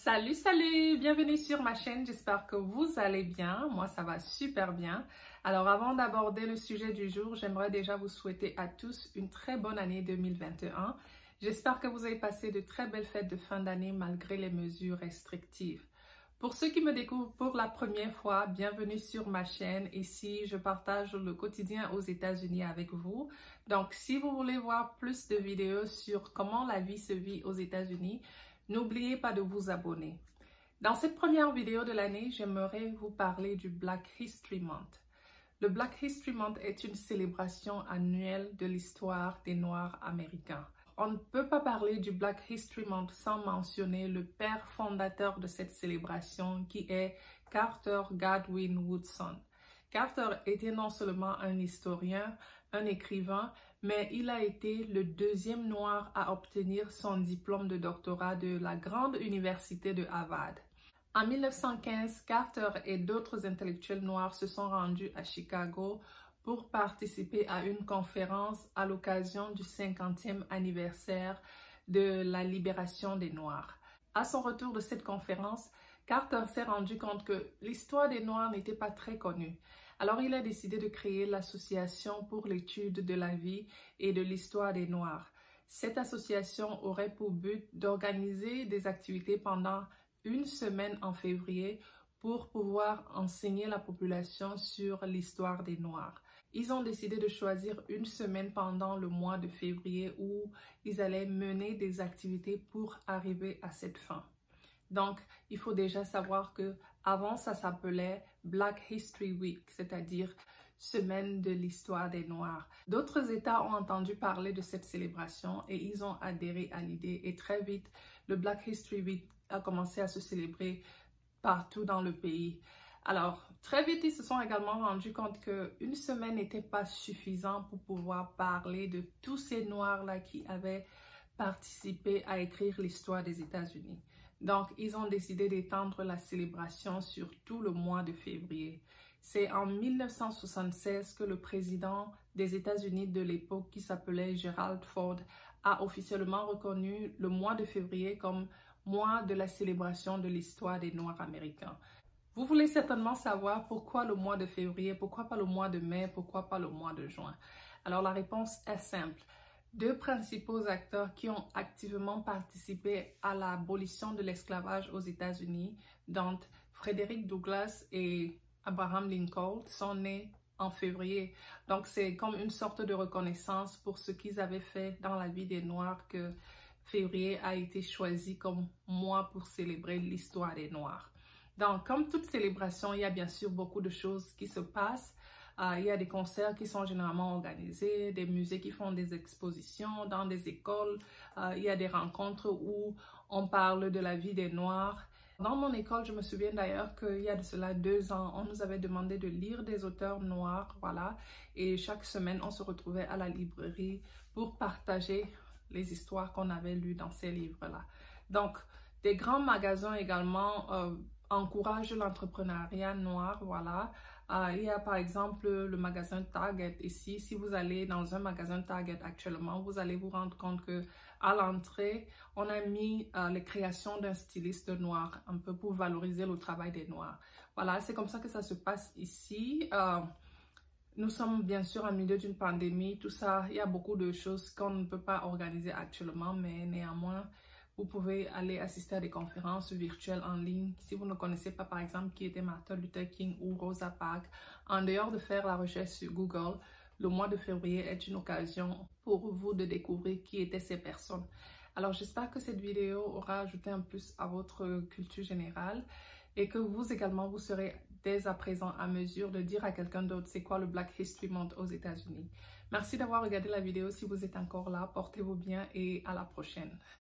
Salut, salut! Bienvenue sur ma chaîne, j'espère que vous allez bien. Moi, ça va super bien. Alors, avant d'aborder le sujet du jour, j'aimerais déjà vous souhaiter à tous une très bonne année 2021. J'espère que vous avez passé de très belles fêtes de fin d'année malgré les mesures restrictives. Pour ceux qui me découvrent pour la première fois, bienvenue sur ma chaîne. Ici, je partage le quotidien aux États-Unis avec vous. Donc, si vous voulez voir plus de vidéos sur comment la vie se vit aux États-Unis, n'oubliez pas de vous abonner. Dans cette première vidéo de l'année, j'aimerais vous parler du Black History Month. Le Black History Month est une célébration annuelle de l'histoire des Noirs américains. On ne peut pas parler du Black History Month sans mentionner le père fondateur de cette célébration qui est Carter Godwin Woodson. Carter était non seulement un historien, un écrivain, mais il a été le deuxième noir à obtenir son diplôme de doctorat de la grande université de Harvard. En 1915, Carter et d'autres intellectuels noirs se sont rendus à Chicago pour participer à une conférence à l'occasion du 50e anniversaire de la libération des Noirs. À son retour de cette conférence, Carter s'est rendu compte que l'histoire des Noirs n'était pas très connue. Alors, il a décidé de créer l'Association pour l'étude de la vie et de l'histoire des Noirs. Cette association aurait pour but d'organiser des activités pendant une semaine en février pour pouvoir enseigner la population sur l'histoire des Noirs. Ils ont décidé de choisir une semaine pendant le mois de février où ils allaient mener des activités pour arriver à cette fin. Donc, il faut déjà savoir que avant ça s'appelait Black History Week, c'est-à-dire Semaine de l'histoire des Noirs. D'autres États ont entendu parler de cette célébration et ils ont adhéré à l'idée. Et très vite, le Black History Week a commencé à se célébrer partout dans le pays. Alors, très vite, ils se sont également rendus compte qu'une semaine n'était pas suffisant pour pouvoir parler de tous ces Noirs-là qui avaient participé à écrire l'histoire des États-Unis. Donc, ils ont décidé d'étendre la célébration sur tout le mois de février. C'est en 1976 que le président des États-Unis de l'époque, qui s'appelait Gerald Ford, a officiellement reconnu le mois de février comme mois de la célébration de l'histoire des Noirs américains. Vous voulez certainement savoir pourquoi le mois de février, pourquoi pas le mois de mai, pourquoi pas le mois de juin. Alors, la réponse est simple. Deux principaux acteurs qui ont activement participé à l'abolition de l'esclavage aux États-Unis, dont Frederick Douglass et Abraham Lincoln, sont nés en février. Donc, c'est comme une sorte de reconnaissance pour ce qu'ils avaient fait dans la vie des Noirs que février a été choisi comme mois pour célébrer l'histoire des Noirs. Donc, comme toute célébration, il y a bien sûr beaucoup de choses qui se passent. Il y a des concerts qui sont généralement organisés, des musées qui font des expositions dans des écoles. Il y a des rencontres où on parle de la vie des Noirs. Dans mon école, je me souviens d'ailleurs qu'il y a de cela 2 ans, on nous avait demandé de lire des auteurs noirs, voilà. Et chaque semaine, on se retrouvait à la librairie pour partager les histoires qu'on avait lues dans ces livres-là. Donc, des grands magasins également encouragent l'entrepreneuriat noir, voilà. Il y a par exemple le magasin Target ici. Si vous allez dans un magasin Target actuellement, vous allez vous rendre compte que à l'entrée, on a mis les créations d'un styliste noir, un peu pour valoriser le travail des Noirs. Voilà, c'est comme ça que ça se passe ici. Nous sommes bien sûr en milieu d'une pandémie, tout ça, il y a beaucoup de choses qu'on ne peut pas organiser actuellement, mais néanmoins, vous pouvez aller assister à des conférences virtuelles en ligne. Si vous ne connaissez pas, par exemple, qui était Martin Luther King ou Rosa Parks, en dehors de faire la recherche sur Google, le mois de février est une occasion pour vous de découvrir qui étaient ces personnes. Alors, j'espère que cette vidéo aura ajouté un plus à votre culture générale et que vous également, vous serez dès à présent à mesure de dire à quelqu'un d'autre c'est quoi le Black History Month aux États-Unis. Merci d'avoir regardé la vidéo. Si vous êtes encore là, portez-vous bien et à la prochaine.